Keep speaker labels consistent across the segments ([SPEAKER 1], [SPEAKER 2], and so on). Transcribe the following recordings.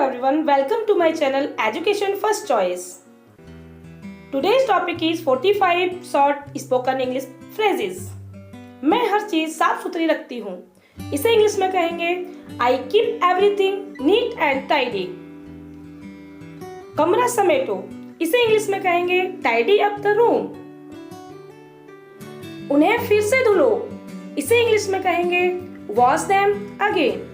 [SPEAKER 1] everyone, welcome to my channel Education First Choice. Today's topic is 45 short spoken English phrases. मैं हर चीज साफ सुथरी रखती हूँ. इसे इंग्लिश में कहेंगे I keep everything neat and tidy. कमरा समेटो. इसे इंग्लिश में कहेंगे tidy up the room. उन्हें फिर से धुलो. इसे इंग्लिश में कहेंगे wash them again.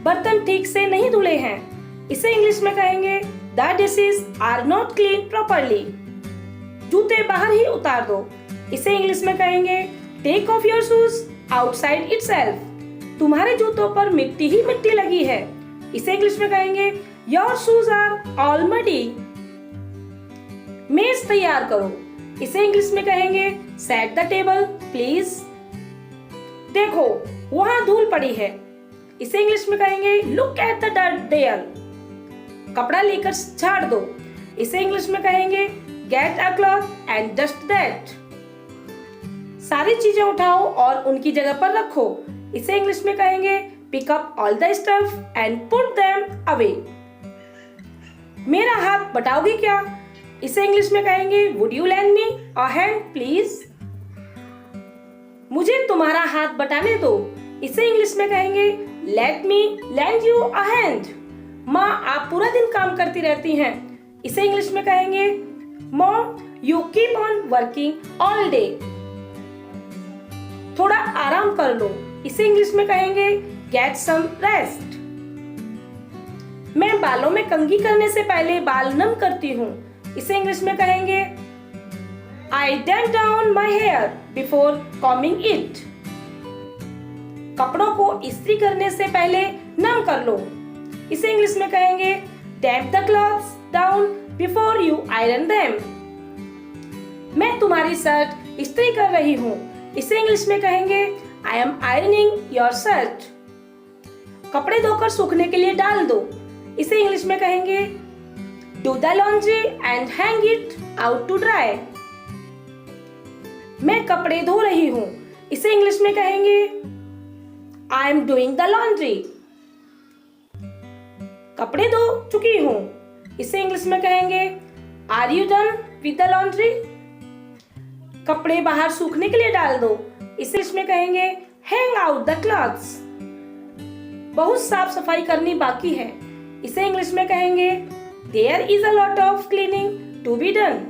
[SPEAKER 1] बर्तन ठीक से नहीं धुले हैं. इसे इंग्लिश में कहेंगे The dishes are not clean properly. जूते बाहर ही उतार दो. इसे इंग्लिश में कहेंगे Take off your shoes outside itself. तुम्हारे जूतों पर मिट्टी ही मिट्टी लगी है. इसे इंग्लिश में कहेंगे Your shoes are all muddy. मेज तैयार करो. इसे इंग्लिश में कहेंगे Set the table please. देखो वहां धूल पड़ी है. इसे इंग्लिश में कहेंगे Look at the dirt there. कपड़ा लेकर झाड़ दो. इसे इंग्लिश में कहेंगे Get a cloth and dust that. सारी चीजें उठाओ और उनकी जगह पर रखो. इसे इंग्लिश में कहेंगे Pick up all the stuff and put them away. मेरा हाथ बटाओगे क्या? इसे इंग्लिश में कहेंगे Would you lend me a hand please? मुझे तुम्हारा हाथ बटाने दो. इसे इंग्लिश में कहेंगे Let me lend you a hand. माँ आप पूरा दिन काम करती रहती हैं. इसे इंग्लिश में कहेंगे Mom, you keep on working all day. थोड़ा आराम कर लो. इसे इंग्लिश में कहेंगे Get some rest. मैं बालों में कंघी करने से पहले बाल नम करती हूँ. इसे इंग्लिश में कहेंगे I dab down my hair before combing it. कपड़ों को इस्त्री करने से पहले नम कर लो. इसे इंग्लिश में कहेंगे Dab the clothes down before you iron them. मैं तुम्हारी शर्ट इस्त्री कर रही हूँ. इसे इंग्लिश में कहेंगे I am ironing your shirt. कपड़े धोकर सूखने के लिए डाल दो. इसे इंग्लिश में कहेंगे Do the laundry and hang it out to dry. मैं कपड़े धो रही हूँ. इसे इंग्लिश में कहेंगे I am doing the laundry. कपड़े धो चुकी हूँ. इसे इंग्लिश में कहेंगे Are you done with the laundry? कपड़े बाहर सूखने के लिए डाल दो. इसे इंग्लिश में कहेंगे Hang out the clothes. बहुत साफ सफाई करनी बाकी है. इसे इंग्लिश में कहेंगे There is a lot of cleaning to be done.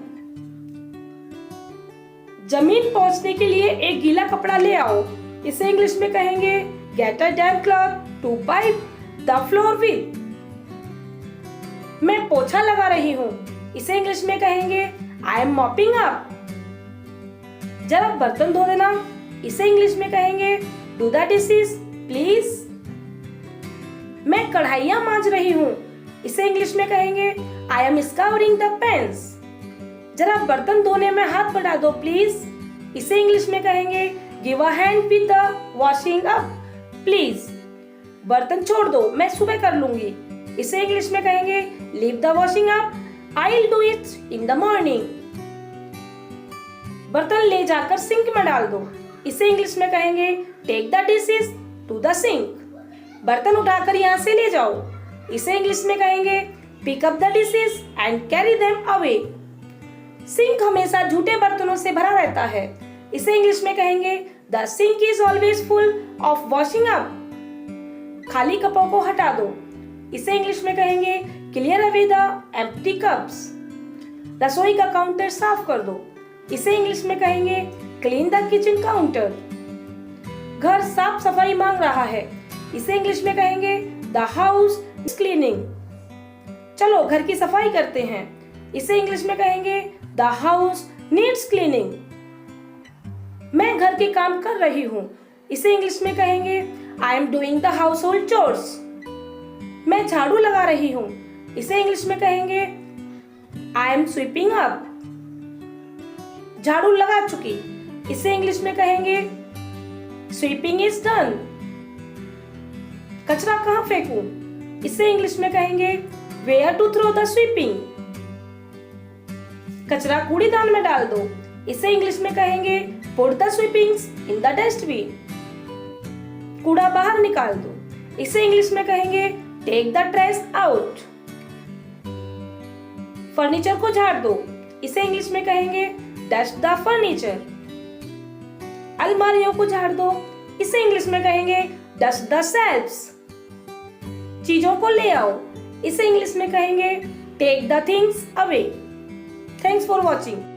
[SPEAKER 1] जमीन पोंछने के लिए एक गीला कपड़ा ले आओ. इसे इंग्लिश में कहेंगे Get a damp cloth to wipe the floor with. मैं पोछा लगा रही हूँ. इसे इंग्लिश में कहेंगे I am mopping up. जरा बर्तन धो देना. इसे इंग्लिश में कहेंगे Do the dishes please. मैं कढ़ाइयाँ मांज रही हूँ. इसे इंग्लिश में कहेंगे I am scouring the pans. जरा बर्तन धोने में हाथ बढ़ा दो प्लीज. इसे इंग्लिश में कहेंगे Give a hand with the washing up please. बर्तन छोड़ दो मैं सुबह कर लूंगी. इसे इंग्लिश में कहेंगे Leave the washing up, I'll do it in the morning. बर्तन ले जाकर सिंक में डाल दो. इसे इंग्लिश में कहेंगे Take the dishes to the sink. बर्तन उठाकर यहाँ से ले जाओ. इसे इंग्लिश में कहेंगे Pick up the dishes and carry them away. Sink हमेशा झूठे बर्तनों से भरा रहता है. इसे इंग्लिश में कहेंगे The sink is always full of washing up. खाली कपों को हटा दो. इसे इंग्लिश में कहेंगे Clear away the empty cups. रसोई का काउंटर साफ कर दो. इसे इंग्लिश में कहेंगे Clean the kitchen counter. घर साफ सफाई मांग रहा है. इसे इंग्लिश में कहेंगे The house is cleaning. चलो घर की सफाई करते हैं. इसे इंग्लिश में कहेंगे The house needs cleaning. मैं घर के काम कर रही हूँ. इसे इंग्लिश में कहेंगे I am doing the household chores. मैं झाड़ू लगा रही हूँ. इसे इंग्लिश में कहेंगे I am sweeping up. झाड़ू लगा चुकी. इसे इंग्लिश में कहेंगे Sweeping is done. कचरा कहाँ फेंकूं? इसे इंग्लिश में कहेंगे Where to throw the sweeping. कचरा कूड़ीदान में डाल दो. इसे इंग्लिश में कहेंगे Put the sweepings in the dustbin. कूड़ा बाहर निकाल दो. इसे इंग्लिश में कहेंगे take the trash out. Furniture को झाड़ दो, इसे इंग्लिश में कहेंगे डस्ट द फर्नीचर। अलमारियों को झाड़ दो, इसे इंग्लिश में कहेंगे डस्ट द शेल्फ्स। चीजों को ले आओ, इसे इंग्लिश में कहेंगे take the things away. Thanks for watching.